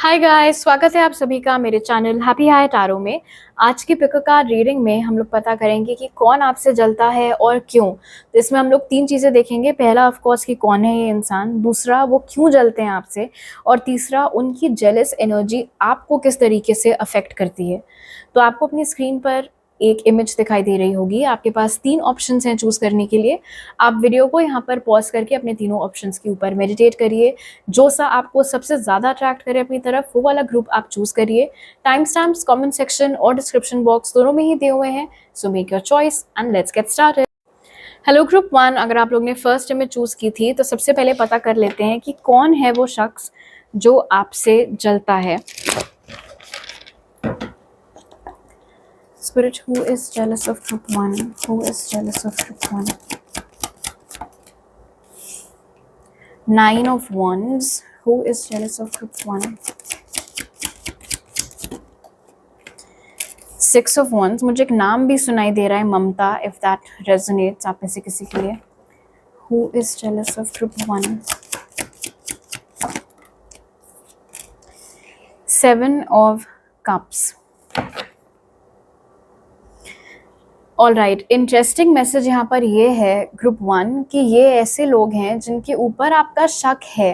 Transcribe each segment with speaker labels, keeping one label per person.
Speaker 1: Hi guys, स्वागत है आप सभी का मेरे चैनल हैप्पी हाई टैरो में। आज की पिक कार्ड रीडिंग में हम लोग पता करेंगे कि कौन आपसे जलता है और क्यों। तो इसमें हम लोग तीन चीज़ें देखेंगे। पहला ऑफ कोर्स कि कौन है ये इंसान, दूसरा वो क्यों जलते हैं आपसे, और तीसरा उनकी जेलस एनर्जी आपको किस तरीके से अफेक्ट करती है। तो आपको अपनी स्क्रीन पर एक इमेज दिखाई दे रही होगी। आपके पास तीन ऑप्शंस हैं चूज़ करने के लिए। आप वीडियो को यहाँ पर पॉज करके अपने तीनों ऑप्शंस के ऊपर मेडिटेट करिए। जो सा आपको सबसे ज़्यादा अट्रैक्ट करे अपनी तरफ, वो वाला ग्रुप आप चूज़ करिए। टाइम स्टैम्प्स कमेंट सेक्शन और डिस्क्रिप्शन बॉक्स दोनों में ही दिए हुए हैं। So make your choice and let's get started. Hello group one, अगर आप लोग ने फर्स्ट इमेज चूज़ की थी तो सबसे पहले पता कर लेते हैं कि कौन है वो शख्स जो आपसे जलता है। Spirit, who is jealous of group 1? Who is jealous of group 1? Nine of Wands. Who is jealous of group 1? Six of Wands. मुझे एक नाम भी सुनाई दे रहा है, ममता, if that resonates आप में से किसी के लिए. Who is jealous of group 1? Seven of Cups. All right, interesting message यहाँ पर ये है ग्रुप वन कि ये ऐसे लोग हैं जिनके ऊपर आपका शक है,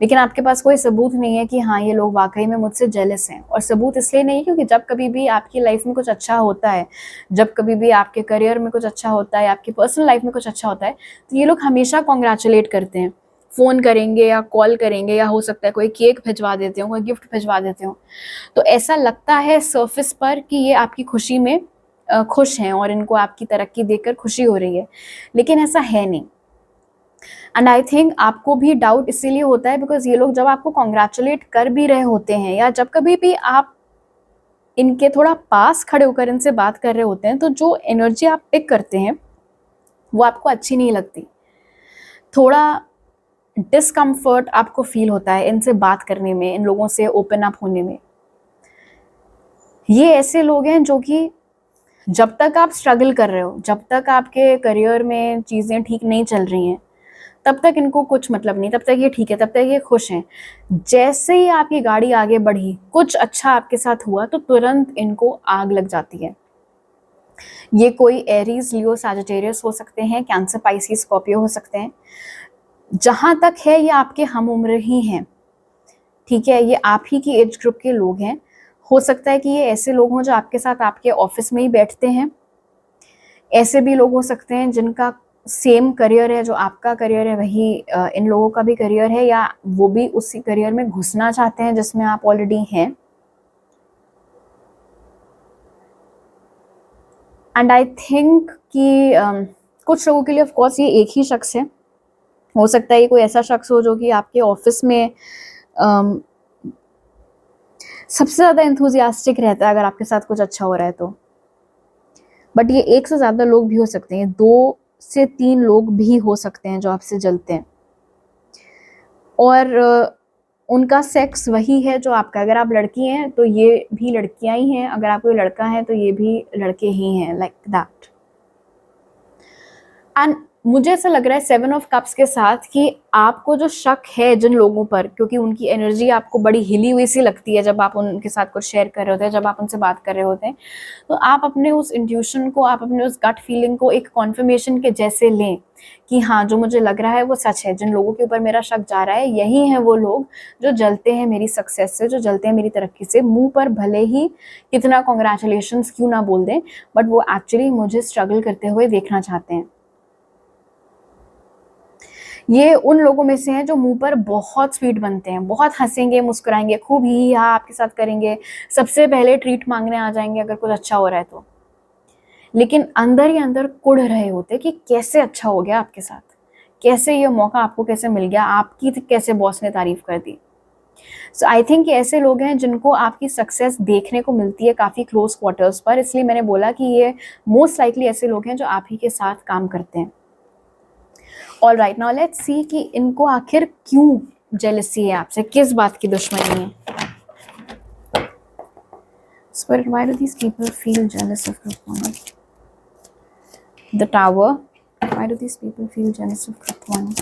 Speaker 1: लेकिन आपके पास कोई सबूत नहीं है कि हाँ ये लोग वाकई में मुझसे जेलस हैं। और सबूत इसलिए नहीं क्योंकि जब कभी भी आपकी लाइफ में कुछ अच्छा होता है, जब कभी भी आपके करियर में कुछ अच्छा होता है, आपकी पर्सनल लाइफ में कुछ अच्छा होता है, तो ये लोग हमेशा कॉन्ग्रेचुलेट करते हैं। फ़ोन करेंगे या कॉल करेंगे, या हो सकता है कोई केक भिजवा देते हो, कोई गिफ्ट भिजवा देते हो। तो ऐसा लगता है सरफेस पर कि ये आपकी खुशी में खुश हैं और इनको आपकी तरक्की देखकर खुशी हो रही है, लेकिन ऐसा है नहीं। एंड आई थिंक आपको भी डाउट इसीलिए होता है बिकॉज ये लोग जब आपको कॉन्ग्रेचुलेट कर भी रहे होते हैं, या जब कभी भी आप इनके थोड़ा पास खड़े होकर इनसे बात कर रहे होते हैं, तो जो एनर्जी आप पिक करते हैं वो आपको अच्छी नहीं लगती। थोड़ा डिस्कम्फर्ट आपको फील होता है इनसे बात करने में, इन लोगों से ओपन अप होने में। ये ऐसे लोग हैं जो कि जब तक आप स्ट्रगल कर रहे हो, जब तक आपके करियर में चीज़ें ठीक नहीं चल रही हैं, तब तक इनको कुछ मतलब नहीं, तब तक ये ठीक है, तब तक ये खुश हैं। जैसे ही आपकी गाड़ी आगे बढ़ी, कुछ अच्छा आपके साथ हुआ, तो तुरंत इनको आग लग जाती है। ये कोई एरीज, लियो, सैजिटेरियस हो सकते हैं, कैंसर, पाइसिस, स्कॉर्पियो हो सकते हैं। जहाँ तक है ये आपके हम उम्र ही हैं, ठीक है, ये आप ही की एज ग्रुप के लोग हैं। हो सकता है कि ये ऐसे लोग हों जो आपके साथ आपके ऑफिस में ही बैठते हैं। ऐसे भी लोग हो सकते हैं जिनका सेम करियर है, जो आपका करियर है वही इन लोगों का भी करियर है, या वो भी उसी करियर में घुसना चाहते हैं जिसमें आप ऑलरेडी हैं। एंड आई थिंक कि कुछ लोगों के लिए ऑफ कोर्स ये एक ही शख्स है। हो सकता है ये कोई ऐसा शख्स हो जो कि आपके ऑफिस में सबसे ज़्यादा एंथुजियास्टिक रहता है अगर आपके साथ कुछ अच्छा हो रहा है तो। बट ये एक से ज़्यादा लोग भी हो सकते हैं, 2 से 3 लोग भी हो सकते हैं जो आपसे जलते हैं, और उनका सेक्स वही है जो आपका। अगर आप लड़की हैं तो ये भी लड़कियां ही हैं, अगर आप कोई लड़का है तो ये भी लड़के ही हैं, लाइक दैट। एंड मुझे ऐसा लग रहा है 7 ऑफ कप्स के साथ कि आपको जो शक है जिन लोगों पर, क्योंकि उनकी एनर्जी आपको बड़ी हिली हुई सी लगती है जब आप उनके साथ कुछ शेयर कर रहे होते हैं, जब आप उनसे बात कर रहे होते हैं, तो आप अपने उस इंट्यूशन को, आप अपने उस गट फीलिंग को एक कॉन्फर्मेशन के जैसे लें कि हाँ जो मुझे लग रहा है वो सच है। जिन लोगों के ऊपर मेरा शक जा रहा है, यही हैं वो लोग जो जलते हैं मेरी सक्सेस से, जो जलते हैं मेरी तरक्की से। मुंह पर भले ही कितना कॉन्ग्रेचुलेशंस क्यों ना बोल दें, बट वो एक्चुअली मुझे स्ट्रगल करते हुए देखना चाहते हैं। ये उन लोगों में से हैं जो मुंह पर बहुत स्वीट बनते हैं, बहुत हंसेंगे, मुस्कुराएंगे, खूब ही हाँ आपके साथ करेंगे, सबसे पहले ट्रीट मांगने आ जाएंगे अगर कुछ अच्छा हो रहा है तो, लेकिन अंदर ही अंदर कुढ़ रहे होते कि कैसे अच्छा हो गया आपके साथ, कैसे ये मौका आपको कैसे मिल गया, आपकी कैसे बॉस ने तारीफ कर दी। सो आई थिंक ऐसे लोग हैं जिनको आपकी सक्सेस देखने को मिलती है काफ़ी क्लोज क्वार्टर्स पर, इसलिए मैंने बोला कि ये मोस्ट लाइकली ऐसे लोग हैं जो आप ही के साथ काम करते हैं। All right, now let's see कि इनको आखिर क्यों जेलसी है आपसे, किस बात की दुश्मनी है। Spirit, why do these people feel jealous of group 1? The Tower. Why do these people feel jealous of group 1?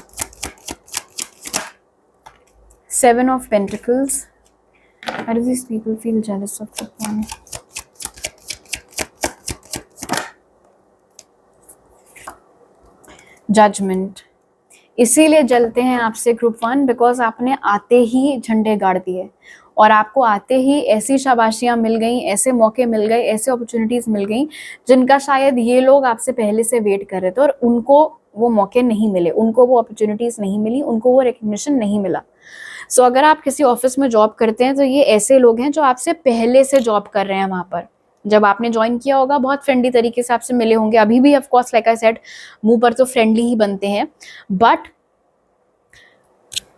Speaker 1: 7 of Pentacles. Why do these people feel jealous of group 1? Judgement, इसीलिए जलते हैं आपसे ग्रुप 1 बिकॉज आपने आते ही झंडे गाड़ दिए और आपको आते ही ऐसी शाबाशियां मिल गई, ऐसे मौके मिल गए, ऐसे अपॉर्चुनिटीज मिल गई जिनका शायद ये लोग आपसे पहले से वेट कर रहे थे और उनको वो मौके नहीं मिले, उनको वो अपॉर्चुनिटीज नहीं मिली, उनको वो रिकग्निशन नहीं मिला। सो अगर आप किसी ऑफिस में जॉब करते हैं तो ये ऐसे लोग हैं जो आपसे पहले से जॉब कर रहे हैं वहां पर। जब आपने ज्वाइन किया होगा बहुत फ्रेंडली तरीके से आपसे मिले होंगे, अभी भी of course like I said मुंह पर तो फ्रेंडली ही बनते हैं, बट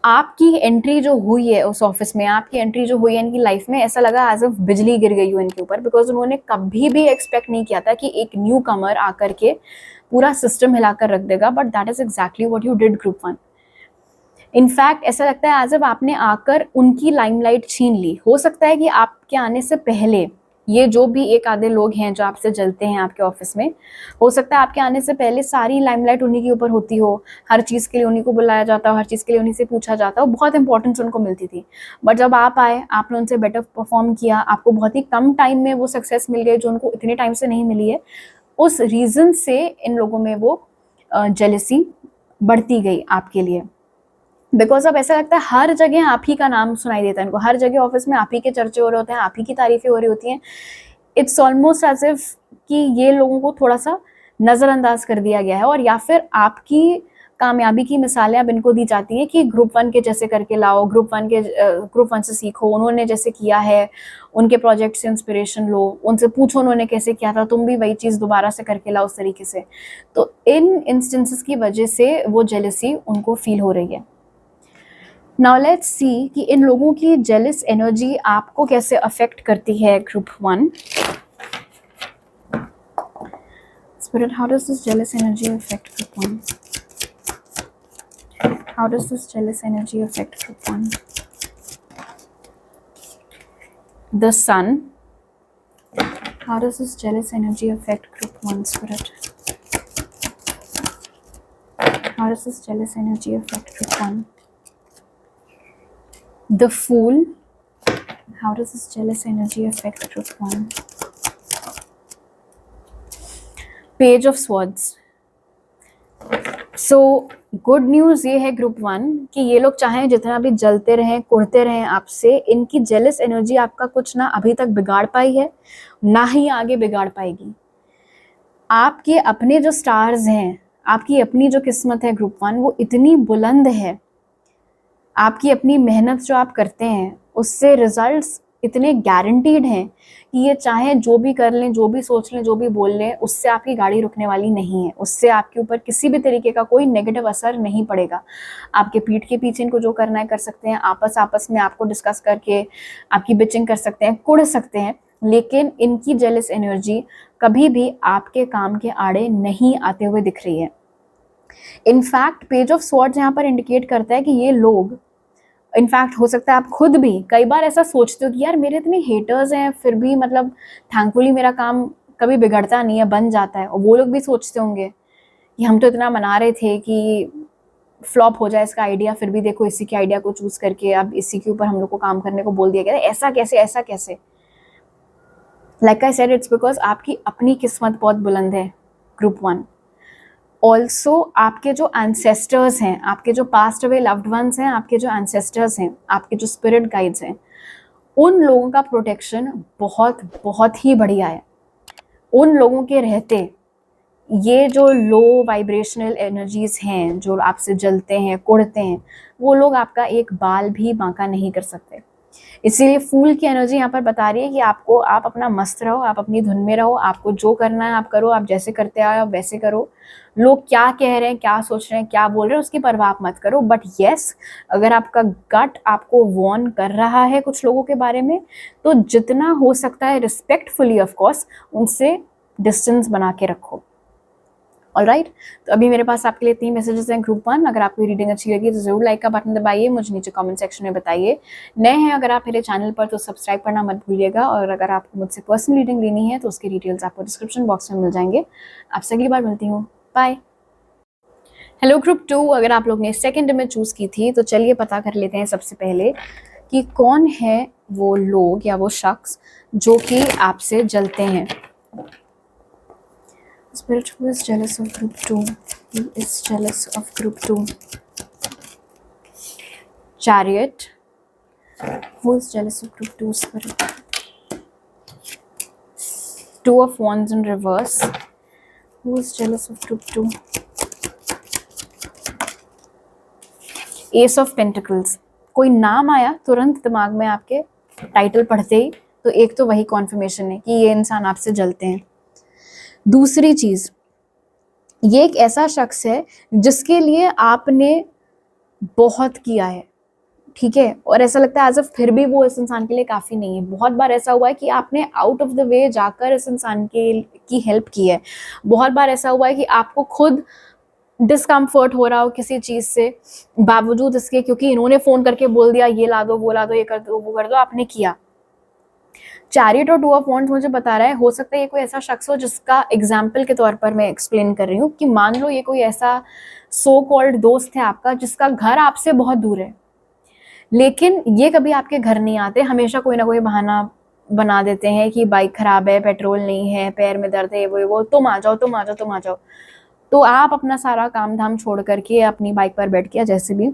Speaker 1: आपकी एंट्री जो हुई है उस ऑफिस में, आपकी एंट्री जो हुई है इनकी लाइफ में, ऐसा लगा एज इफ बिजली गिर गई हो इनके ऊपर, बिकॉज उन्होंने कभी भी एक्सपेक्ट नहीं किया था कि एक न्यू कमर आकर के पूरा सिस्टम हिलाकर रख देगा, but that is exactly what you did group 1। In fact ऐसा लगता है एज इफ आपने आकर उनकी लाइमलाइट छीन ली। हो सकता है कि आपके आने से पहले ये जो भी एक आधे लोग हैं जो आपसे जलते हैं आपके ऑफिस में, हो सकता है आपके आने से पहले सारी लाइमलाइट उन्हीं के ऊपर होती हो, हर चीज़ के लिए उन्हीं को बुलाया जाता हो, हर चीज़ के लिए उन्हीं से पूछा जाता हो, बहुत इंपॉर्टेंस उनको मिलती थी। बट जब आप आए, आपने उनसे बेटर परफॉर्म किया, आपको बहुत ही कम टाइम में वो सक्सेस मिल गई जो उनको इतने टाइम से नहीं मिली है, उस रीज़न से इन लोगों में वो जेलसी बढ़ती गई आपके लिए। बिकॉज अब ऐसा लगता है हर जगह आप ही का नाम सुनाई देता है इनको, हर जगह ऑफिस में आप ही के चर्चे हो रहे होते हैं, आप ही की तारीफें हो रही होती हैं। इट्स ऑलमोस्ट एज इफ कि ये लोगों को थोड़ा सा नज़रअंदाज कर दिया गया है, और या फिर आपकी कामयाबी की मिसालें अब इनको दी जाती है कि ग्रुप 1 के जैसे करके लाओ, ग्रुप 1 से सीखो, उन्होंने जैसे किया है उनके प्रोजेक्ट से इंस्पिरेशन लो, उनसे पूछो उन्होंने कैसे किया था, तुम भी वही चीज़ दोबारा से करके लाओ उस तरीके से। तो इन इंस्टेंसेस की वजह से वो जेलसी उनको फील हो रही है। नाउ लेट्स सी कि इन लोगों की जेलस एनर्जी आपको कैसे अफेक्ट करती है group 1। Spirit, how does this jealous energy affect group 1? How does this jealous energy affect group 1? The Sun. How does this jealous energy affect group 1, Spirit? How does this jealous energy affect group 1? The Fool. How does this jealous energy affect group 1? Page of Swords. So good news ये है group 1 कि ये लोग चाहें जितना भी जलते रहें, कुड़ते रहें आपसे, इनकी जेलस एनर्जी आपका कुछ ना अभी तक बिगाड़ पाई है, ना ही आगे बिगाड़ पाएगी। आपके अपने जो स्टार्स हैं, आपकी अपनी जो किस्मत है ग्रुप 1, वो इतनी बुलंद है, आपकी अपनी मेहनत जो आप करते हैं उससे रिजल्ट्स इतने गारंटीड हैं कि ये चाहे जो भी कर लें, जो भी सोच लें, जो भी बोल लें, उससे आपकी गाड़ी रुकने वाली नहीं है, उससे आपके ऊपर किसी भी तरीके का कोई नेगेटिव असर नहीं पड़ेगा। आपके पीठ के पीछे इनको जो करना है कर सकते हैं, आपस में आपको डिस्कस करके आपकी बिचिंग कर सकते हैं, कुड़ सकते हैं, लेकिन इनकी जेलस एनर्जी कभी भी आपके काम के आड़े नहीं आते हुए दिख रही है। इनफैक्ट पेज ऑफ स्वॉर्ड्स यहाँ पर इंडिकेट करता है कि ये लोग, इनफैक्ट हो सकता है आप खुद भी कई बार ऐसा सोचते हो कि यार मेरे इतने हेटर्स हैं फिर भी मतलब थैंकफुली मेरा काम कभी बिगड़ता नहीं है, बन जाता है, और वो लोग भी सोचते होंगे कि हम तो इतना मना रहे थे कि फ्लॉप हो जाए इसका आइडिया, फिर भी देखो इसी के आइडिया को चूज करके अब इसी के ऊपर हम लोग को काम करने को बोल दिया गया, ऐसा कैसे। Like I said, it's because आपकी अपनी किस्मत बहुत बुलंद है ग्रुप 1। ऑल्सो आपके जो एंसेस्टर्स हैं, आपके जो पास्ट अवे लव्ड वंस हैं, आपके जो एंसेस्टर्स हैं, आपके जो स्पिरिट गाइड्स हैं, उन लोगों का प्रोटेक्शन बहुत बहुत ही बढ़िया है। उन लोगों के रहते ये जो लो वाइब्रेशनल एनर्जीज हैं जो आपसे जलते हैं, कुड़ते हैं, वो लोग आपका एक बाल भी बांका नहीं कर सकते। इसीलिए फूल की एनर्जी यहाँ पर बता रही है कि आप अपना मस्त रहो, आप अपनी धुन में रहो, आपको जो करना है आप करो, आप जैसे करते आए आप वैसे करो। लोग क्या कह रहे हैं, क्या सोच रहे हैं, क्या बोल रहे हैं, उसकी परवाह आप मत करो। बट येस, अगर आपका गट आपको वॉर्न कर रहा है कुछ लोगों के बारे में, तो जितना हो सकता है रिस्पेक्टफुली ऑफ कोर्स उनसे डिस्टेंस बना के रखो। ऑलराइट, तो अभी मेरे पास आपके लिए 3 मैसेजेस हैं ग्रुप 1। अगर आपको रीडिंग अच्छी लगी तो जरूर लाइक का बटन दबाइए, मुझे नीचे कमेंट सेक्शन में बताइए। नए हैं अगर आप मेरे चैनल पर तो सब्सक्राइब करना मत भूलिएगा, और अगर आपको मुझसे पर्सनल रीडिंग लेनी है तो उसकी डिटेल्स आपको डिस्क्रिप्शन बॉक्स में मिल जाएंगे। आपसे अगली बार मिलती हूँ, बाय। हेलो ग्रुप 2, अगर आप लोग ने सेकंड में चूज़ की थी तो चलिए पता कर लेते हैं सबसे पहले कि कौन है वो लोग या वो शख्स जो कि आपसे जलते हैं। Spirit, who is jealous of group 2? Who is jealous of group 2? Chariot. Who is jealous of group 2 spirit? Two of Wands in reverse. Who is jealous of group 2? Ace of Pentacles. कोई नाम आया तुरंत दिमाग में आपके, title पढ़ते ही, तो एक तो वही कॉन्फर्मेशन है कि ये इंसान आपसे जलते हैं। दूसरी चीज, ये एक ऐसा शख्स है जिसके लिए आपने बहुत किया है, ठीक है, और ऐसा लगता है एज अ फिर भी वो इस इंसान के लिए काफ़ी नहीं है। बहुत बार ऐसा हुआ है कि आपने आउट ऑफ द वे जाकर इस इंसान की हेल्प की है। बहुत बार ऐसा हुआ है कि आपको खुद डिस्कम्फर्ट हो रहा हो किसी चीज़ से, बावजूद इसके क्योंकि इन्होंने फ़ोन करके बोल दिया ये ला दो, वो ला दो, ये कर दो, वो कर दो, आपने किया। चैरियट और 2 ऑफ वॉन्ड्स मुझे बता रहा है, हो सकता है ये कोई ऐसा शख्स हो जिसका एग्जाम्पल के तौर पर मैं एक्सप्लेन कर रही हूँ कि मान लो ये कोई ऐसा सो कॉल्ड दोस्त है आपका जिसका घर आपसे बहुत दूर है, लेकिन ये कभी आपके घर नहीं आते, हमेशा कोई ना कोई बहाना बना देते हैं कि बाइक खराब है, पेट्रोल नहीं है, पैर में दर्द है, वो तुम आ जाओ, तुम आ जाओ, तुम आ जाओ। तो आप अपना सारा काम धाम छोड़ करके अपनी बाइक पर बैठ के जैसे भी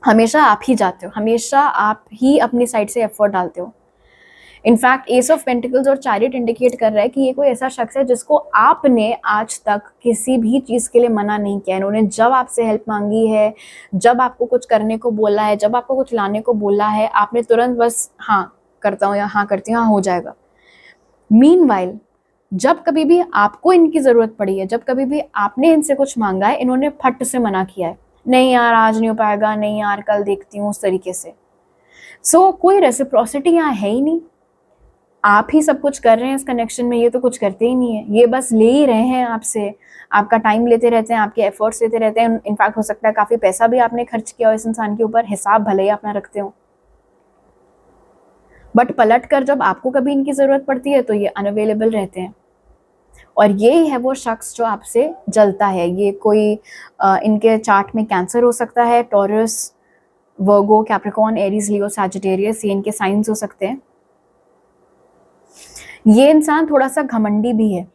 Speaker 1: हमेशा आप ही जाते हो, हमेशा आप ही अपनी साइड से एफर्ट डालते हो। इनफैक्ट एस ऑफ पेंटिकल्स और चैरियट इंडिकेट कर रहा है कि ये कोई ऐसा शख्स है जिसको आपने आज तक किसी भी चीज़ के लिए मना नहीं किया। इन्होंने जब आपसे हेल्प मांगी है, जब आपको कुछ करने को बोला है, जब आपको कुछ लाने को बोला है, आपने तुरंत बस हाँ करता हूँ या हाँ करती हूँ, हाँ हो जाएगा। मीनवाइल जब कभी भी आपको इनकी ज़रूरत पड़ी है, जब कभी भी आपने इनसे कुछ मांगा है, इन्होंने फट से मना किया है, नहीं यार आज नहीं हो पाएगा, नहीं यार कल देखती हूँ, उस तरीके से। सो कोई रेसिप्रोसिटी यहाँ है ही नहीं, आप ही सब कुछ कर रहे हैं इस कनेक्शन में, ये तो कुछ करते ही नहीं है, ये बस ले ही रहे हैं आपसे, आपका टाइम लेते रहते हैं, आपके एफर्ट्स लेते रहते हैं। इनफैक्ट हो सकता है काफ़ी पैसा भी आपने खर्च किया हो इस इंसान के ऊपर, हिसाब भले ही अपना रखते हो, बट पलट कर जब आपको कभी इनकी ज़रूरत पड़ती है तो ये अनअवेलेबल रहते हैं। और ये है वो शख्स जो आपसे जलता है। ये कोई इनके चार्ट में कैंसर हो सकता है, टॉरस, वर्गो, कैप्रिकॉर्न, एरीज, लियो, सैजिटेरियस, ये इनके साइंस हो सकते हैं। ये इंसान थोड़ा सा घमंडी भी है,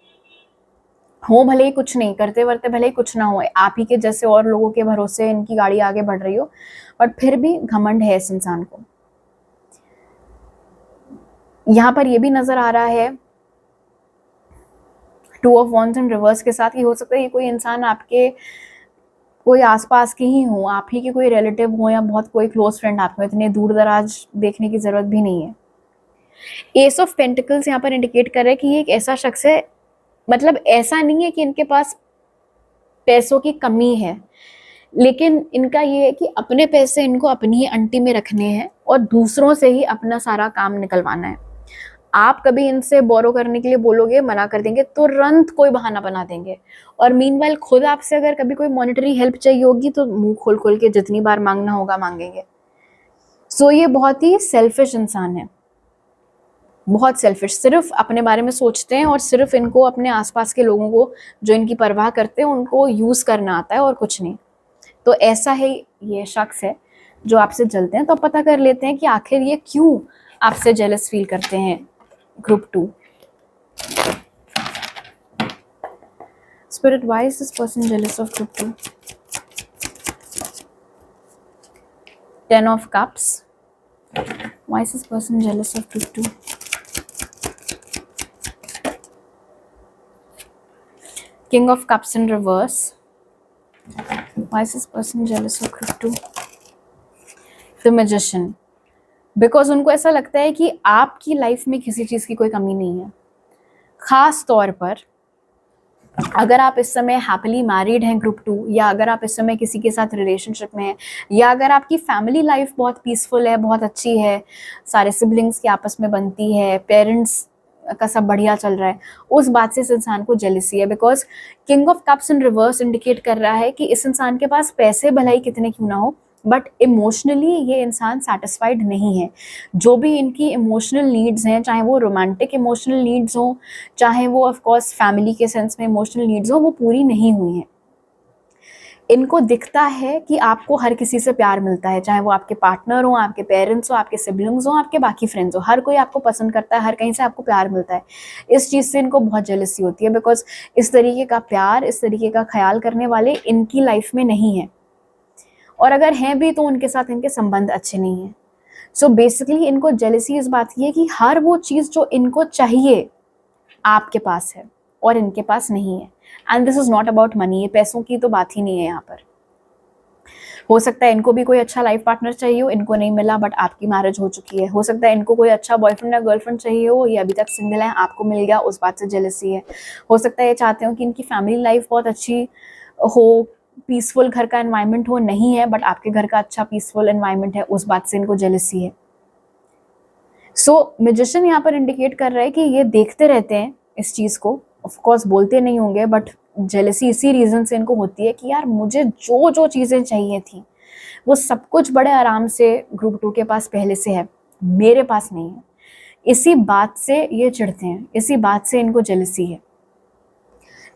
Speaker 1: हो भले ही कुछ नहीं करते वर्ते, भले ही कुछ ना हो, आप ही के जैसे और लोगों के भरोसे इनकी गाड़ी आगे बढ़ रही हो, बट फिर भी घमंड है इस इंसान को। यहाँ पर ये भी नजर आ रहा है 2 ऑफ वॉन्ड्स इन रिवर्स के साथ, ये हो सकता है ये कोई इंसान आपके कोई आसपास के ही हो, आप ही के कोई रिलेटिव हो या बहुत कोई क्लोज फ्रेंड आपको, इतने दूर दराज देखने की जरूरत भी नहीं है। एस ऑफ पेंटिकल्स यहाँ पर इंडिकेट कर रहा है कि ये एक ऐसा शख्स है, मतलब ऐसा नहीं है कि इनके पास पैसों की कमी है, लेकिन इनका ये है कि अपने पैसे इनको अपनी ही अंटी में रखने हैं और दूसरों से ही अपना सारा काम निकलवाना है। आप कभी इनसे बोरो करने के लिए बोलोगे, मना कर देंगे, तुरंत कोई बहाना बना देंगे। और मीनवाइल खुद आपसे अगर कभी कोई मॉनेटरी हेल्प चाहिए होगी तो मुंह खोल खोल के जितनी बार मांगना होगा मांगेंगे। सो ये बहुत ही सेल्फिश इंसान है, बहुत सेल्फिश, सिर्फ अपने बारे में सोचते हैं और सिर्फ इनको अपने आसपास के लोगों को जो इनकी परवाह करते हैं उनको यूज़ करना आता है और कुछ नहीं। तो ऐसा ही ये शख्स है जो आपसे जलते हैं। तो पता कर लेते हैं कि आखिर ये क्यों आपसे जेलस फील करते हैं। Group 2 Spirit, why is this person jealous of group 2? 10 of Cups. Why is this person jealous of group 2? King of Cups in reverse. Why is this person jealous of group 2? The Magician. Because उनको ऐसा लगता है कि आपकी life में किसी चीज़ की कोई कमी नहीं है। ख़ास तौर पर अगर आप इस समय हैप्पीली मैरिड हैं ग्रुप 2, या अगर आप इस समय किसी के साथ रिलेशनशिप में हैं, या अगर आपकी फैमिली लाइफ बहुत पीसफुल है, बहुत अच्छी है, सारे सिबलिंग्स की आपस में बनती है, पेरेंट्स का सब बढ़िया चल रहा है, उस बात से इस इंसान को जेलसी है। Because king of cups in reverse indicate कर रहा है कि इस इंसान के पास पैसे भले ही कितने क्यों ना हो, बट इमोशनली ये इंसान सेटिस्फाइड नहीं है। जो भी इनकी इमोशनल नीड्स हैं, चाहे वो रोमांटिक इमोशनल नीड्स हों, चाहे वो ऑफ कोर्स फैमिली के सेंस में इमोशनल नीड्स हों, वो पूरी नहीं हुई हैं। इनको दिखता है कि आपको हर किसी से प्यार मिलता है, चाहे वो आपके पार्टनर हो, आपके पेरेंट्स हो, आपके सिबलिंग्स हो, आपके बाकी फ्रेंड्स हो, हर कोई आपको पसंद करता है, हर कहीं से आपको प्यार मिलता है। इस चीज़ से इनको बहुत जेलसी होती है, बिकॉज इस तरीके का प्यार, इस तरीके का ख्याल करने वाले इनकी लाइफ में नहीं है, और अगर हैं भी तो उनके साथ इनके संबंध अच्छे नहीं हैं। सो बेसिकली इनको जेलसी इस बात की है कि हर वो चीज़ जो इनको चाहिए आपके पास है और इनके पास नहीं है। And this is not about money, ये पैसों की तो बात ही नहीं है यहाँ पर। हो सकता है इनको भी कोई अच्छा लाइफ पार्टनर चाहिए हो, इनको नहीं मिला, बट आपकी मैरिज हो चुकी है। हो सकता है इनको कोई अच्छा बॉयफ्रेंड या गर्लफ्रेंड चाहिए हो, ये अभी तक सिंगल है, आपको मिल गया, उस बात से जेलसी है। हो सकता है ये चाहते हो कि इनकी फैमिली लाइफ बहुत अच्छी हो, पीसफुल घर का एनवायरनमेंट हो, नहीं है, बट आपके घर का अच्छा पीसफुल एनवायरनमेंट है, उस बात से इनको जेलसी है। सो मैजिशियन यहाँ पर इंडिकेट कर रहा है कि ये देखते रहते हैं इस चीज़ को, ऑफ कोर्स बोलते नहीं होंगे, बट जेलसी इसी रीज़न से इनको होती है कि यार मुझे जो जो चीज़ें चाहिए थी वो सब कुछ बड़े आराम से ग्रुप 2 के पास पहले से है, मेरे पास नहीं है। इसी बात से ये चिढ़ते हैं, इसी बात से इनको जेलसी है।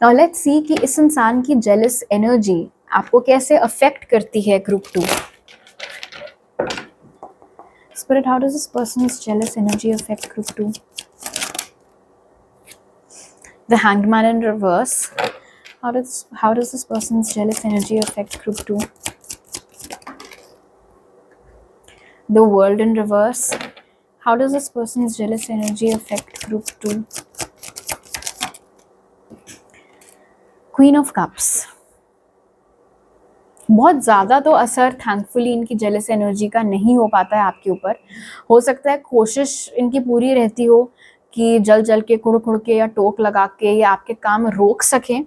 Speaker 1: नाउ लेट्स सी कि इस इंसान की जेलस एनर्जी आपको कैसे अफेक्ट करती है group 2। Spirit, how does this person's jealous energy affect group 2? The Hanged Man in reverse. How does this person's jealous energy affect group 2? The World in reverse. How does this person's jealous energy affect group 2? Queen of Cups. बहुत ज़्यादा तो असर thankfully इनकी jealous energy का नहीं हो पाता है आपके ऊपर। हो सकता है कोशिश इनकी पूरी रहती हो कि जल जल के, कुड़ कुड़ के या टोक लगा के या आपके काम रोक सकें,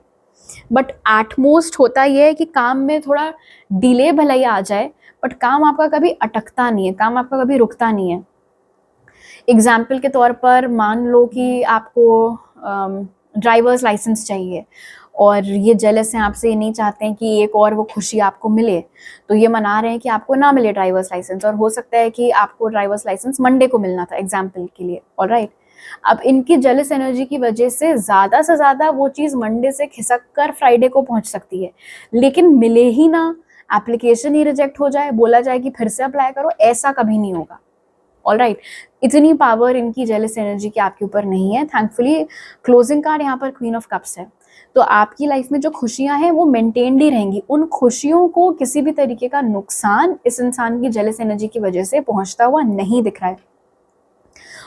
Speaker 1: बट एट मोस्ट होता यह है कि काम में थोड़ा डिले भले ही आ जाए, बट काम आपका कभी अटकता नहीं है, काम आपका कभी रुकता नहीं है। एग्जाम्पल के तौर पर मान लो कि आपको ड्राइवर्स लाइसेंस चाहिए और ये जेलस हैं आपसे, ये नहीं चाहते हैं कि एक और वो खुशी आपको मिले, तो ये मना रहे हैं कि आपको ना मिले ड्राइवर्स लाइसेंस, और हो सकता है कि आपको ड्राइवर्स लाइसेंस मंडे को मिलना था एग्जाम्पल के लिए, ऑलराइट। अब इनकी जेलस एनर्जी की वजह से ज़्यादा वो चीज़ मंडे से खिसक कर फ्राइडे को पहुंच सकती है, लेकिन मिले ही ना, एप्लीकेशन ही रिजेक्ट हो जाए, बोला जाए कि फिर से अप्लाई करो, ऐसा कभी नहीं होगा, ऑलराइट। इतनी पावर इनकी जेलस एनर्जी की आपके ऊपर नहीं है। थैंकफुली क्लोजिंग कार्ड यहाँ पर क्वीन ऑफ कप्स है, तो आपकी लाइफ में जो खुशियां हैं वो मेंटेन्ड ही रहेंगी। उन खुशियों को किसी भी तरीके का नुकसान इस इंसान की जेलस एनर्जी की वजह से पहुंचता हुआ नहीं दिख रहा है।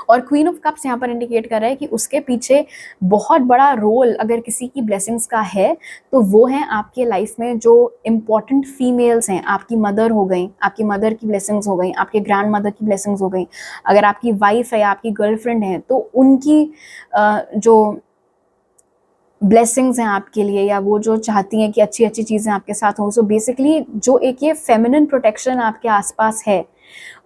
Speaker 1: और क्वीन ऑफ कप्स यहाँ पर इंडिकेट कर रहा है कि उसके पीछे बहुत बड़ा रोल अगर किसी की ब्लेसिंग्स का है तो वो है आपके लाइफ में जो इम्पॉर्टेंट फीमेल्स हैं, आपकी मदर हो गई, आपकी मदर की ब्लेसिंग्स हो गई, आपके ग्रैंड मदर की ब्लेसिंग्स हो गई, अगर आपकी वाइफ है, आपकी गर्लफ्रेंड है, तो उनकी जो ब्लेसिंग्स हैं आपके लिए, या वो जो चाहती हैं कि अच्छी अच्छी चीज़ें आपके साथ हों। सो बेसिकली जो एक ये फेमिनिन प्रोटेक्शन आपके आसपास है,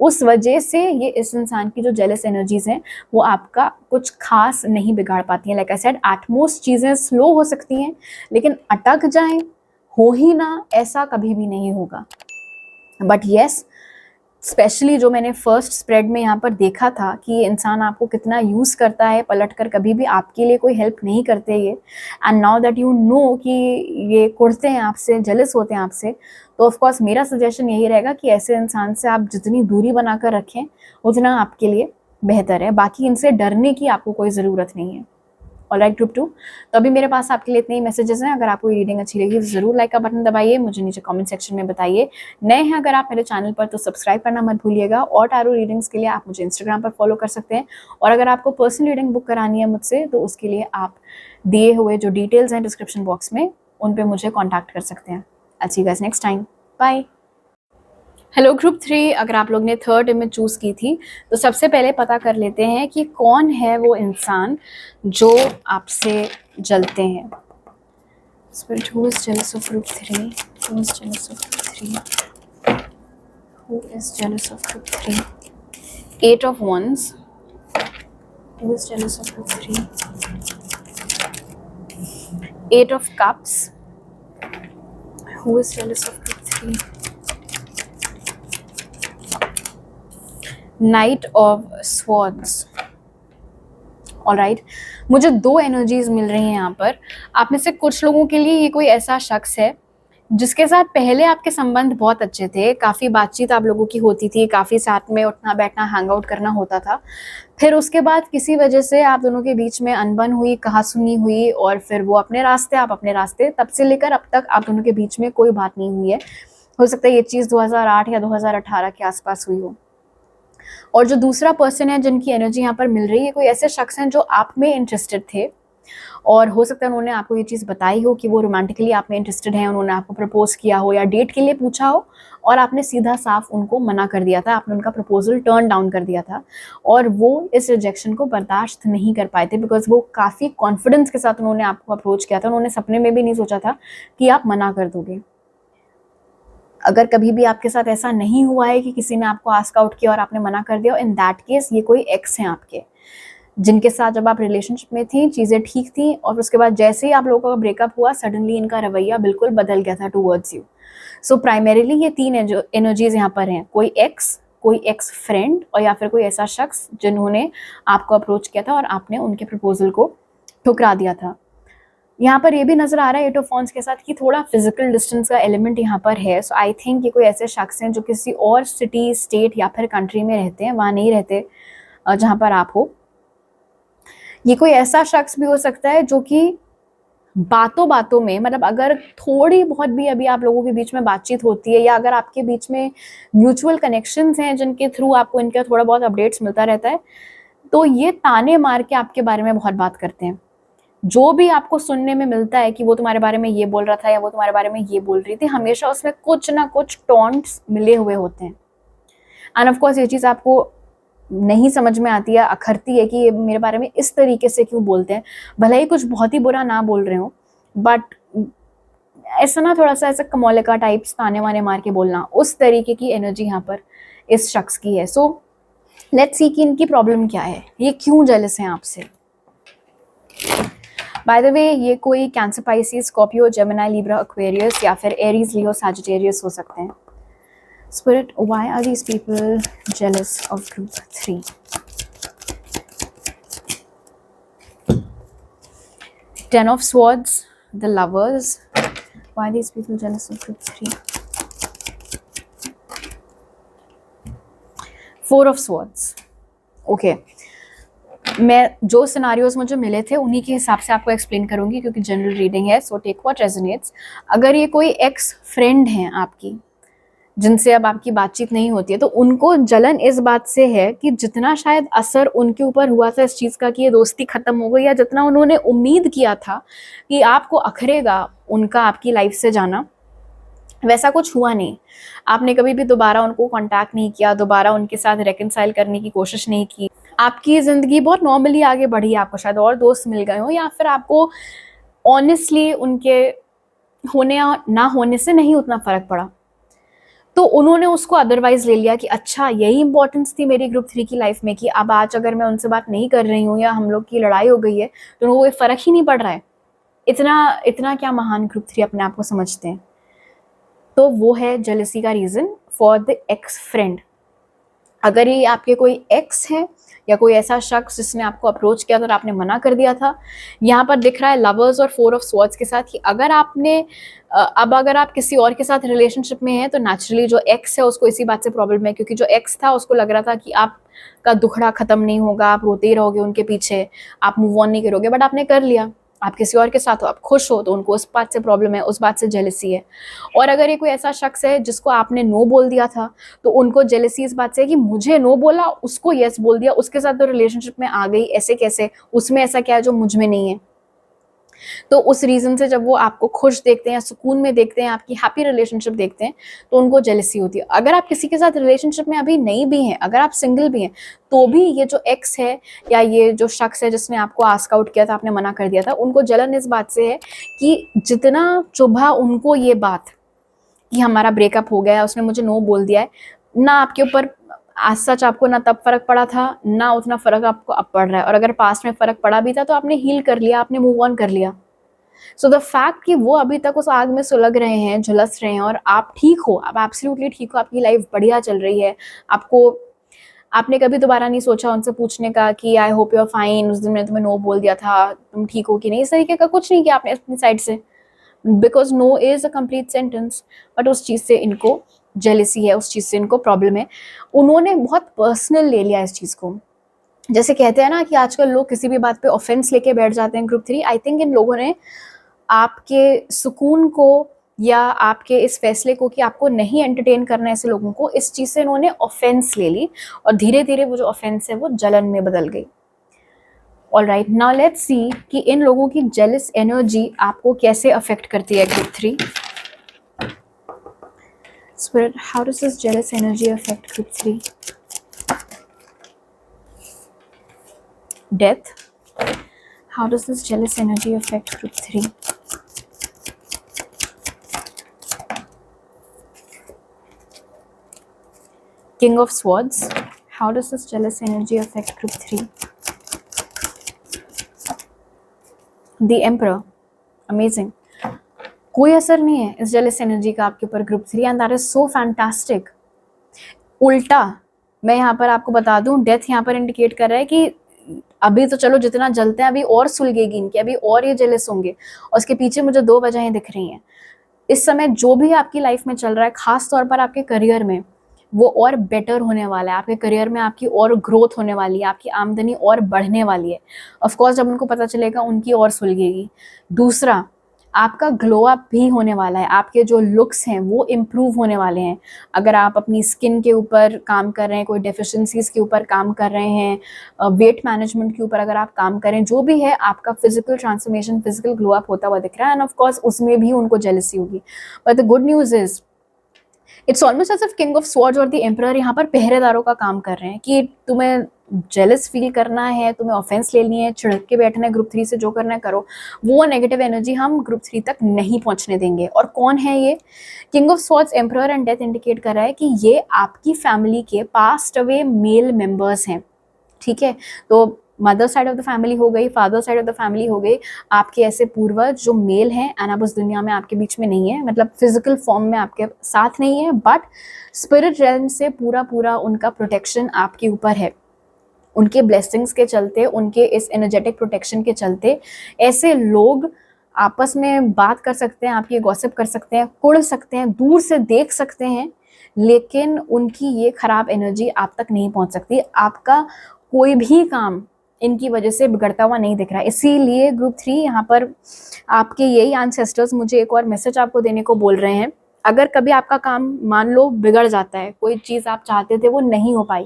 Speaker 1: उस वजह से ये इस इंसान की जो जेलस एनर्जीज हैं वो आपका कुछ खास नहीं बिगाड़ पाती हैं। लाइक आई सेड, एटमोस्ट चीज़ें स्लो हो सकती हैं, लेकिन अटक जाएं, हो ही ना, ऐसा कभी भी नहीं होगा। बट येस, स्पेशली जो मैंने फर्स्ट स्प्रेड में यहाँ पर देखा था कि ये इंसान आपको कितना यूज़ करता है, पलट कर कभी भी आपके लिए कोई हेल्प नहीं करते ये। And now that you know कि ये कुड़ते हैं आपसे, जेलस होते हैं आपसे, तो ऑफ कोर्स मेरा सजेशन यही रहेगा कि ऐसे इंसान से आप जितनी दूरी बनाकर रखें उतना आपके लिए बेहतर है। बाकी इनसे डरने की आपको कोई ज़रूरत नहीं है। ऑलराइट ग्रुप 2, तो अभी मेरे पास आपके लिए इतने ही मैसेजेस हैं। अगर आपको ये रीडिंग अच्छी लगी तो ज़रूर लाइक का बटन दबाइए, मुझे नीचे कमेंट सेक्शन में बताइए। नए हैं अगर आप मेरे चैनल पर तो सब्सक्राइब करना मत भूलिएगा, और टैरो रीडिंग्स के लिए आप मुझे इंस्टाग्राम पर फॉलो कर सकते हैं। और अगर आपको पर्सनल रीडिंग बुक करानी है मुझसे तो उसके लिए आप दिए हुए जो डिटेल्स हैं डिस्क्रिप्शन बॉक्स में, उन पर मुझे कॉन्टैक्ट कर सकते हैं। I see you guys next time, bye. Hello group 3, अगर आप लोग ने थर्ड इमेज चूज़ की थी तो सबसे पहले पता कर लेते हैं कि कौन है वो इंसान जो आपसे जलते हैं। Spirit, who is jealous of group 3? Who is jealous of group 3? Who is jealous of group 3? 8 of Wands. Who is jealous of group 3? 8 of Cups. Who is jealous of group 3? Night of swords. Alright, मुझे 2 energies मिल रही हैं यहाँ पर। आप में से कुछ लोगों के लिए ये कोई ऐसा शख्स है जिसके साथ पहले आपके संबंध बहुत अच्छे थे, काफ़ी बातचीत आप लोगों की होती थी, काफ़ी साथ में उठना बैठना हैंग आउट करना होता था। फिर उसके बाद किसी वजह से आप दोनों के बीच में अनबन हुई, कहा-सुनी हुई और फिर वो अपने रास्ते, आप अपने रास्ते, तब से लेकर अब तक आप दोनों के बीच में कोई बात नहीं हुई है। हो सकता है ये चीज़ 2008 या 2018 के आस-पास हुई हो। और जो दूसरा पर्सन है जिनकी एनर्जी यहाँ पर मिल रही है, कोई ऐसे शख्स हैं जो आप में इंटरेस्टेड थे और हो सकता है उन्होंने आपको ये चीज़ बताई हो कि वो रोमांटिकली आप में इंटरेस्टेड हैं, उन्होंने आपको प्रपोज़ किया हो या डेट के लिए पूछा हो और आपने सीधा साफ उनको मना कर दिया था, आपने उनका प्रपोज़ल टर्न डाउन कर दिया था और वो इस रिजेक्शन को बर्दाश्त नहीं कर पाए थे बिकॉज़ वो काफ़ी कॉन्फिडेंस के साथ उन्होंने आपको अप्रोच किया था, उन्होंने सपने में भी नहीं सोचा था कि आप मना कर दोगे। अगर कभी भी आपके साथ ऐसा नहीं हुआ है कि किसी ने आपको आस्क आउट किया और आपने मना कर दिया, इन दैट केस ये कोई एक्स हैं आपके, जिनके साथ जब आप रिलेशनशिप में थी चीज़ें ठीक थी और उसके बाद जैसे ही आप लोगों का ब्रेकअप हुआ सडनली इनका रवैया बिल्कुल बदल गया था टूवर्ड्स यू। सो प्राइमरीली ये 3 एनर्जीज यहाँ पर हैं, कोई एक्स फ्रेंड और या फिर कोई ऐसा शख्स जिन्होंने आपको अप्रोच किया था और आपने उनके प्रपोजल को ठुकरा दिया था। यहाँ पर ये भी नज़र आ रहा है 8 ऑफ वांड्स के साथ कि थोड़ा फिजिकल डिस्टेंस का एलिमेंट यहाँ पर है। सो आई थिंक ये कोई ऐसे शख्स हैं जो किसी और सिटी, स्टेट या फिर कंट्री में रहते हैं, वहाँ नहीं रहते जहाँ पर आप हो। ये कोई ऐसा शख्स भी हो सकता है जो कि बातों बातों में, मतलब अगर थोड़ी बहुत भी अभी आप लोगों के बीच में बातचीत होती है या अगर आपके बीच में म्यूचुअल कनेक्शंस हैं जिनके थ्रू आपको इनका थोड़ा बहुत अपडेट्स मिलता रहता है, तो ये ताने मार के आपके बारे में बहुत बात करते हैं। जो भी आपको सुनने में मिलता है कि वो तुम्हारे बारे में ये बोल रहा था या वो तुम्हारे बारे में ये बोल रही थी, हमेशा उसमें कुछ ना कुछ टॉन्ट्स मिले हुए होते हैं। एंड ऑफ कोर्स ये चीज़ आपको नहीं समझ में आती है, अखरती है कि ये मेरे बारे में इस तरीके से क्यों बोलते हैं। भले ही कुछ बहुत ही बुरा ना बोल रहे हो, बट ऐसा ना थोड़ा सा ऐसा कमौलिका टाइप्स ताने वाने मार के बोलना, उस तरीके की एनर्जी यहाँ पर इस शख्स की है। सो लेट्स सी कि इनकी प्रॉब्लम क्या है, ये क्यों जेलस हैं आपसे। बाय द वे ये कोई Cancer, Pisces, Scorpio, Gemini, Libra, Aquarius या फिर एरीज, लियो, सैजिटेरियस हो सकते हैं। Spirit, why are these people jealous of group 3? Ten of Swords, the Lovers. Why are these people jealous of group 3? Four of Swords. Okay. मैं जो scenarios मुझे मिले थे उन्हीं के हिसाब से आपको एक्सप्लेन करूंगी क्योंकि जनरल रीडिंग है, सो टेक व्हाट रेजोनेट्स। अगर ये कोई एक्स फ्रेंड हैं आपकी जिनसे अब आपकी बातचीत नहीं होती है, तो उनको जलन इस बात से है कि जितना शायद असर उनके ऊपर हुआ था इस चीज़ का कि ये दोस्ती ख़त्म हो गई, या जितना उन्होंने उम्मीद किया था कि आपको अखरेगा उनका आपकी लाइफ से जाना, वैसा कुछ हुआ नहीं। आपने कभी भी दोबारा उनको कांटेक्ट नहीं किया, दोबारा उनके साथ रेकनसाइल करने की कोशिश नहीं की। आपकी ज़िंदगी बहुत नॉर्मली आगे बढ़ी, आपको शायद और दोस्त मिल गए हो या फिर आपको ऑनेस्टली उनके होने या ना होने से नहीं उतना फ़र्क पड़ा, तो उन्होंने उसको अदरवाइज ले लिया कि अच्छा यही इंपॉर्टेंस थी मेरी ग्रुप 3 की लाइफ में कि अब आज अगर मैं उनसे बात नहीं कर रही हूँ या हम लोग की लड़ाई हो गई है तो उनको कोई फ़र्क ही नहीं पड़ रहा है। इतना क्या महान ग्रुप 3 अपने आप को समझते हैं। तो वो है जेलसी का reason for the x friend. अगर ये आपके कोई एक्स है या कोई ऐसा शख्स जिसने आपको अप्रोच किया था और आपने मना कर दिया था, यहाँ पर दिख रहा है लवर्स और 4 ऑफ स्वॉर्ड्स के साथ कि अगर आपने अगर आप किसी और के साथ रिलेशनशिप में हैं तो नेचुरली जो एक्स है उसको इसी बात से प्रॉब्लम है, क्योंकि जो एक्स था उसको लग रहा था कि आपका दुखड़ा ख़त्म नहीं होगा, आप रोते ही रहोगे उनके पीछे, आप मूव ऑन नहीं करोगे, बट आपने कर लिया, आप किसी और के साथ हो, आप खुश हो, तो उनको उस बात से प्रॉब्लम है, उस बात से जेलसी है। और अगर ये कोई ऐसा शख्स है जिसको आपने नो बोल दिया था तो उनको जेलसी इस बात से है कि मुझे नो बोला, उसको यस बोल दिया, उसके साथ तो रिलेशनशिप में आ गई, ऐसे कैसे, उसमें ऐसा क्या है जो मुझ में नहीं है। तो उस रीज़न से जब वो आपको खुश देखते हैं, सुकून में देखते हैं, आपकी हैप्पी रिलेशनशिप देखते हैं, तो उनको जेलसी होती है। अगर आप किसी के साथ रिलेशनशिप में अभी नहीं भी हैं, अगर आप सिंगल भी हैं, तो भी ये जो एक्स है या ये जो शख्स है जिसने आपको आस्क आउट किया था, आपने मना कर दिया था, उनको जलन इस बात से है कि जितना चुभा उनको ये बात कि हमारा ब्रेकअप हो गया, उसने मुझे नो बोल दिया है, ना आपके ऊपर आज सच आपको ना तब फ़र्क पड़ा था, ना उतना फ़र्क आपको अब पड़ रहा है, और अगर पास्ट में फ़र्क पड़ा भी था तो आपने हील कर लिया, आपने मूव ऑन कर लिया। सो द फैक्ट कि वो अभी तक उस आग में सुलग रहे हैं, झुलस रहे हैं, और आप ठीक हो, आप एब्सोल्युटली ठीक हो, आपकी लाइफ बढ़िया चल रही है, आपने कभी दोबारा नहीं सोचा उनसे पूछने का कि I hope you are fine, उस दिन मैंने तुम्हें नो बोल दिया था, तुम ठीक हो कि नहीं, इस तरीके का कुछ नहीं किया आपने अपनी साइड से। Because no is a complete sentence, but उस चीज़ से इनको जेलिसी है, उस चीज़ से इनको प्रॉब्लम है, उन्होंने बहुत पर्सनल ले लिया इस चीज़ को। जैसे कहते हैं ना कि आजकल लोग किसी भी बात पे ऑफेंस लेके बैठ जाते हैं ग्रुप 3, आई थिंक इन लोगों ने आपके सुकून को या आपके इस फैसले को कि आपको नहीं एंटरटेन करना है ऐसे लोगों को, इस चीज़ से इन्होंने ऑफेंस ले ली और धीरे धीरे वो जो ऑफेंस है वो जलन में बदल गई। All right, now let's see कि इन लोगों की जेलस एनर्जी आपको कैसे अफेक्ट करती है group 3। Spirit, how does this jealous energy affect group 3? Death. How does this jealous energy affect group 3? King of Swords. How does this jealous energy affect group 3? The Emperor. Amazing. कोई असर नहीं है इस jealous energy का आपके ऊपर group 3 and that is so fantastic. उल्टा मैं यहाँ पर आपको बता दूं, डेथ यहाँ पर इंडिकेट कर रहा है कि अभी तो चलो जितना जलते हैं अभी और सुलगेगी इनकी, अभी और ये जेलस होंगे, और उसके पीछे मुझे 2 वजहें दिख रही हैं। इस समय जो भी आपकी लाइफ में चल रहा है, खास तौर पर आपके करियर में, वो और बेटर होने वाला है। आपके करियर में आपकी और ग्रोथ होने वाली है, आपकी आमदनी और बढ़ने वाली है। ऑफ कोर्स जब उनको पता चलेगा उनकी और सुलगेगी। दूसरा, आपका ग्लो अप भी होने वाला है, आपके जो लुक्स हैं वो इम्प्रूव होने वाले हैं। अगर आप अपनी स्किन के ऊपर काम कर रहे हैं, कोई डेफिशिएंसीज के ऊपर काम कर रहे हैं, वेट मैनेजमेंट के ऊपर अगर आप काम करें, जो भी है, आपका physical transformation, physical glow up होता हुआ दिख रहा है, एंड ऑफ कोर्स उसमें भी उनको जेलसी होगी। But the good news is it's almost as if king of swords और द एम्परर यहाँ पर पहरेदारों का काम कर रहे हैं कि तुम्हें जेलस फील करना है, तुम्हें ऑफेंस लेनी है, छिड़क के बैठना है ग्रुप 3 से, जो करना है करो। वो नेगेटिव एनर्जी हम ग्रुप 3 तक नहीं पहुंचने देंगे। और कौन है ये? King of swords, emperor and death indicate कर रहा है कि ये आपकी फैमिली के पास्ट अवे मेल मेंबर्स हैं। ठीक है, तो mother side of the family हो गई, father side of the family हो गई, आपके ऐसे पूर्वज जो मेल हैं एंड अब उस दुनिया में आपके बीच में नहीं है, मतलब फिजिकल फॉर्म में आपके साथ नहीं है, बट स्पिरिट रेल्म से पूरा पूरा उनका प्रोटेक्शन आपके ऊपर है। उनके ब्लेसिंग्स के चलते, उनके इस एनर्जेटिक प्रोटेक्शन के चलते ऐसे लोग आपस में बात कर सकते हैं, आपकी गॉसिप कर सकते हैं, कुड़ सकते हैं, दूर से देख सकते हैं, लेकिन उनकी ये खराब एनर्जी आप तक नहीं पहुंच सकती। आपका कोई भी काम इनकी वजह से बिगड़ता हुआ नहीं दिख रहा है। इसीलिए ग्रुप 3 यहाँ पर आपके यही एंसेस्टर्स मुझे एक और मैसेज आपको देने को बोल रहे हैं। अगर कभी आपका काम मान लो बिगड़ जाता है, कोई चीज़ आप चाहते थे वो नहीं हो पाई,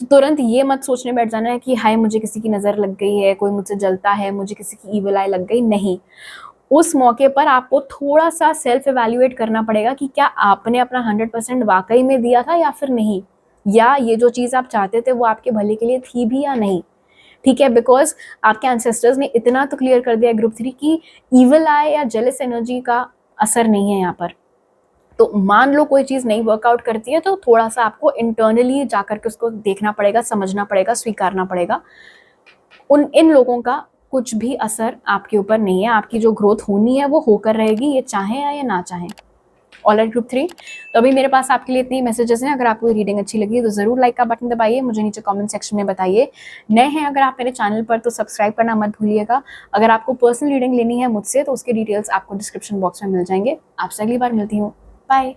Speaker 1: तो तुरंत ये मत सोचने बैठ जाना है कि हाय मुझे किसी की नज़र लग गई है, कोई मुझसे जलता है, मुझे किसी की ईविल आई लग गई। नहीं, उस मौके पर आपको थोड़ा सा सेल्फ एवेल्युएट करना पड़ेगा कि क्या आपने अपना 100% वाकई में दिया था या फिर नहीं, या ये जो चीज़ आप चाहते थे वो आपके भले के लिए थी भी या नहीं। ठीक है, बिकॉज आपके एंसेस्टर्स ने इतना तो क्लियर कर दिया ग्रुप 3 की ईविल आई या जेलस एनर्जी का असर नहीं है यहाँ पर। तो मान लो कोई चीज़ नहीं वर्कआउट करती है, तो थोड़ा सा आपको इंटरनली जाकर के उसको देखना पड़ेगा, समझना पड़ेगा, स्वीकारना पड़ेगा। इन लोगों का कुछ भी असर आपके ऊपर नहीं है। आपकी जो ग्रोथ होनी है वो होकर रहेगी, ये चाहें या ना चाहें। ऑलराइट ग्रुप 3, तो अभी मेरे पास आपके लिए इतनी मैसेजेस हैं। अगर आपको रीडिंग अच्छी लगी तो ज़रूर लाइक का बटन दबाइए, मुझे नीचे कमेंट सेक्शन में बताइए। नए हैं अगर आप मेरे चैनल पर तो सब्सक्राइब करना मत भूलिएगा। अगर आपको पर्सनल रीडिंग लेनी है मुझसे तो उसके डिटेल्स आपको डिस्क्रिप्शन बॉक्स में मिल जाएंगे। आपसे अगली बार मिलती हूँ, बाय।